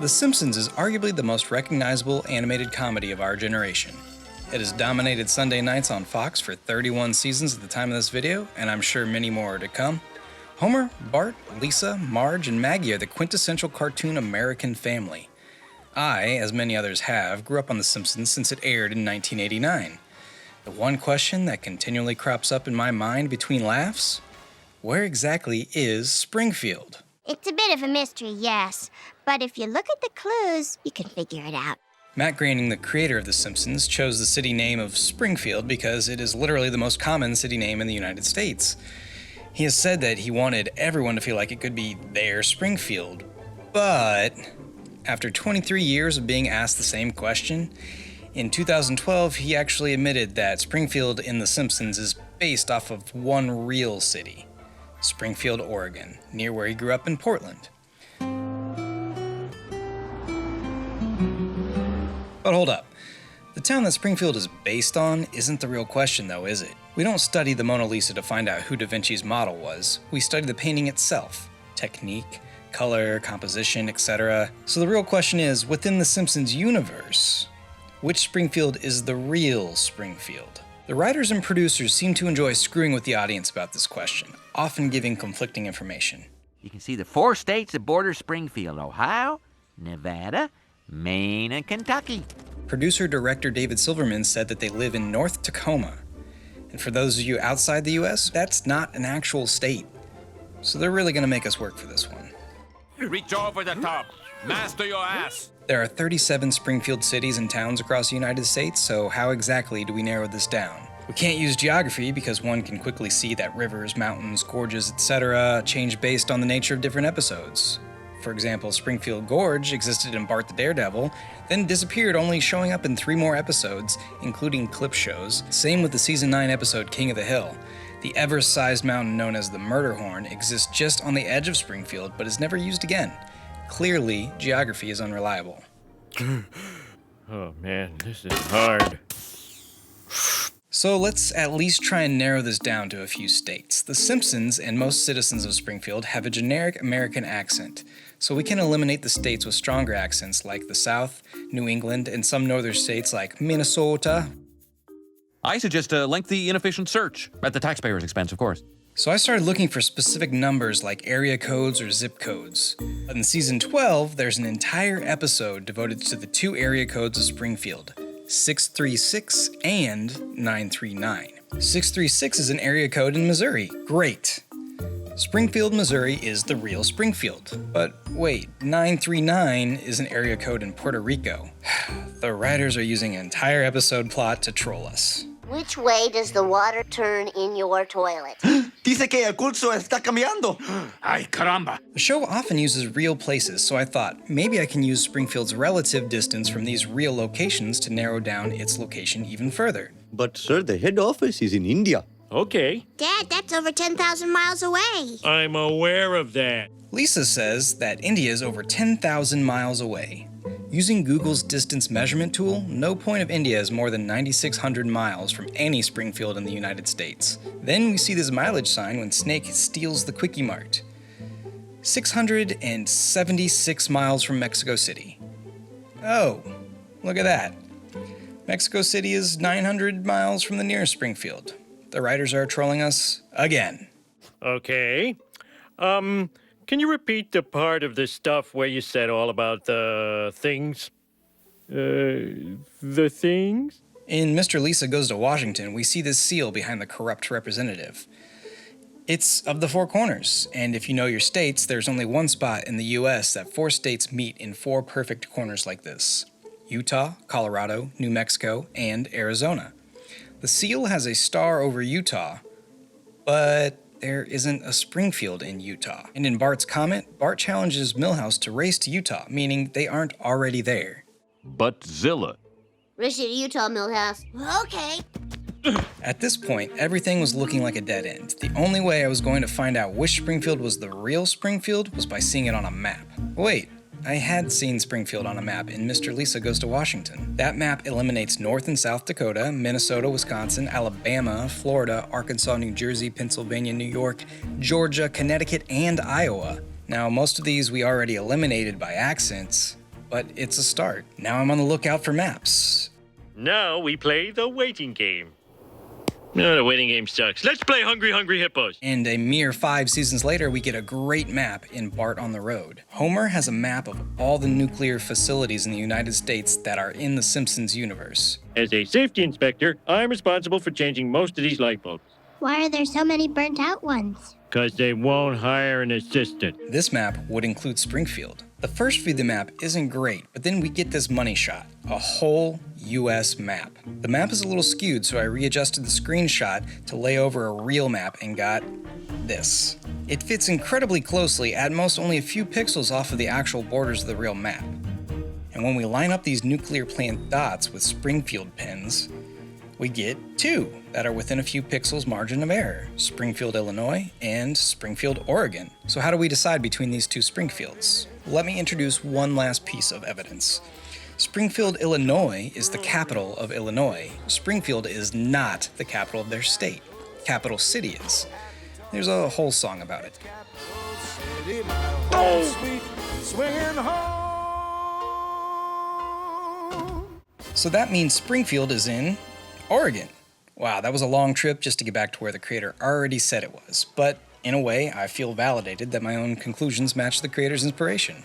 The Simpsons is arguably the most recognizable animated comedy of our generation. It has dominated Sunday nights on Fox for 31 seasons at the time of this video, and I'm sure many more are to come. Homer, Bart, Lisa, Marge, and Maggie are the quintessential cartoon American family. I, as many others have, grew up on The Simpsons since it aired in 1989. The one question that continually crops up in my mind between laughs: where exactly is Springfield? It's a bit of a mystery, yes, but if you look at the clues, you can figure it out. Matt Groening, the creator of The Simpsons, chose the city name of Springfield because it is literally the most common city name in the United States. He has said that he wanted everyone to feel like it could be their Springfield, but after 23 years of being asked the same question, in 2012 he actually admitted that Springfield in The Simpsons is based off of one real city, Springfield, Oregon, near where he grew up in Portland. But hold up. The town that Springfield is based on isn't the real question though, is it? We don't study the Mona Lisa to find out who Da Vinci's model was. We study the painting itself. Technique, color, composition, etc. So the real question is, within the Simpsons universe, which Springfield is the real Springfield? The writers and producers seem to enjoy screwing with the audience about this question, often giving conflicting information. You can see the 4 states that border Springfield: Ohio, Nevada, Maine, and Kentucky. Producer-director David Silverman said that they live in North Tacoma. And for those of you outside the US, that's not an actual state. So they're really gonna make us work for this one. Reach over the top. Master your ass. There are 37 Springfield cities and towns across the United States, so how exactly do we narrow this down? We can't use geography because one can quickly see that rivers, mountains, gorges, etc. change based on the nature of different episodes. For example, Springfield Gorge existed in Bart the Daredevil, then disappeared, only showing up in 3 more episodes, including clip shows. Same with the season 9 episode King of the Hill. The Everest-sized mountain known as the Murderhorn exists just on the edge of Springfield, but is never used again. Clearly, geography is unreliable. Oh man, this is hard. So let's at least try and narrow this down to a few states. The Simpsons and most citizens of Springfield have a generic American accent, so we can eliminate the states with stronger accents like the South, New England, and some northern states like Minnesota. I suggest a lengthy, inefficient search, at the taxpayer's expense, of course. So I started looking for specific numbers like area codes or zip codes. But in season 12, there's an entire episode devoted to the 2 area codes of Springfield: 636 and 939. 636 is an area code in Missouri. Great. Springfield, Missouri is the real Springfield. But wait, 939 is an area code in Puerto Rico. The writers are using an entire episode plot to troll us. Which way does the water turn in your toilet? Dice que el curso está cambiando. Ay, caramba. The show often uses real places, so I thought maybe I can use Springfield's relative distance from these real locations to narrow down its location even further. But sir, the head office is in India. Okay, Dad, that's over 10,000 miles away. I'm aware of that. Lisa says that India is over 10,000 miles away. Using Google's distance measurement tool, no point of India is more than 9,600 miles from any Springfield in the United States. Then we see this mileage sign when Snake steals the Quickie Mart. 676 miles from Mexico City. Oh, look at that. Mexico City is 900 miles from the nearest Springfield. The writers are trolling us again. Okay. Can you repeat the part of this stuff where you said all about the things? The things? In Mr. Lisa Goes to Washington, we see this seal behind the corrupt representative. It's of the 4 corners, and if you know your states, there's only one spot in the US that 4 states meet in 4 perfect corners like this: Utah, Colorado, New Mexico, and Arizona. The seal has a star over Utah, but there isn't a Springfield in Utah. And in Bart's comment, Bart challenges Milhouse to race to Utah, meaning they aren't already there. But Zilla. Race to Utah, Millhouse. Okay. At this point, everything was looking like a dead end. The only way I was going to find out which Springfield was the real Springfield was by seeing it on a map. Wait, I had seen Springfield on a map in Mr. Lisa Goes to Washington. That map eliminates North and South Dakota, Minnesota, Wisconsin, Alabama, Florida, Arkansas, New Jersey, Pennsylvania, New York, Georgia, Connecticut, and Iowa. Now, most of these we already eliminated by accents, but it's a start. Now I'm on the lookout for maps. Now we play the waiting game. No, the waiting game sucks. Let's play Hungry Hungry Hippos. And a mere 5 seasons later, we get a great map in Bart on the Road. Homer has a map of all the nuclear facilities in the United States that are in the Simpsons universe. As a safety inspector, I'm responsible for changing most of these light bulbs. Why are there so many burnt out ones? Because they won't hire an assistant. This map would include Springfield. The first view of the map isn't great, but then we get this money shot, a whole US map. The map is a little skewed, so I readjusted the screenshot to lay over a real map and got this. It fits incredibly closely, at most only a few pixels off of the actual borders of the real map. And when we line up these nuclear plant dots with Springfield pins, we get 2 that are within a few pixels margin of error, Springfield, Illinois, and Springfield, Oregon. So how do we decide between these 2 Springfields? Let me introduce one last piece of evidence. Springfield, Illinois is the capital of Illinois. Springfield is not the capital of their state. Capital City is. There's a whole song about it. So that means Springfield is in Oregon. Wow, that was a long trip just to get back to where the creator already said it was. But in a way, I feel validated that my own conclusions match the creator's inspiration.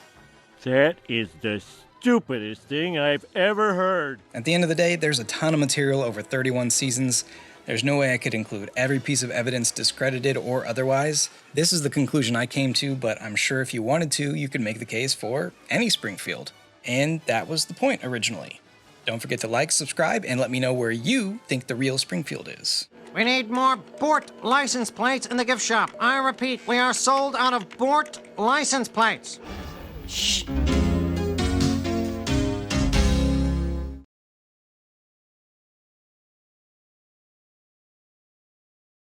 That is the stupidest thing I've ever heard. At the end of the day, there's a ton of material over 31 seasons. There's no way I could include every piece of evidence, discredited or otherwise. This is the conclusion I came to, but I'm sure if you wanted to, you could make the case for any Springfield. And that was the point originally. Don't forget to like, subscribe, and let me know where you think the real Springfield is. We need more Bort license plates in the gift shop. I repeat, we are sold out of Bort license plates. Shh.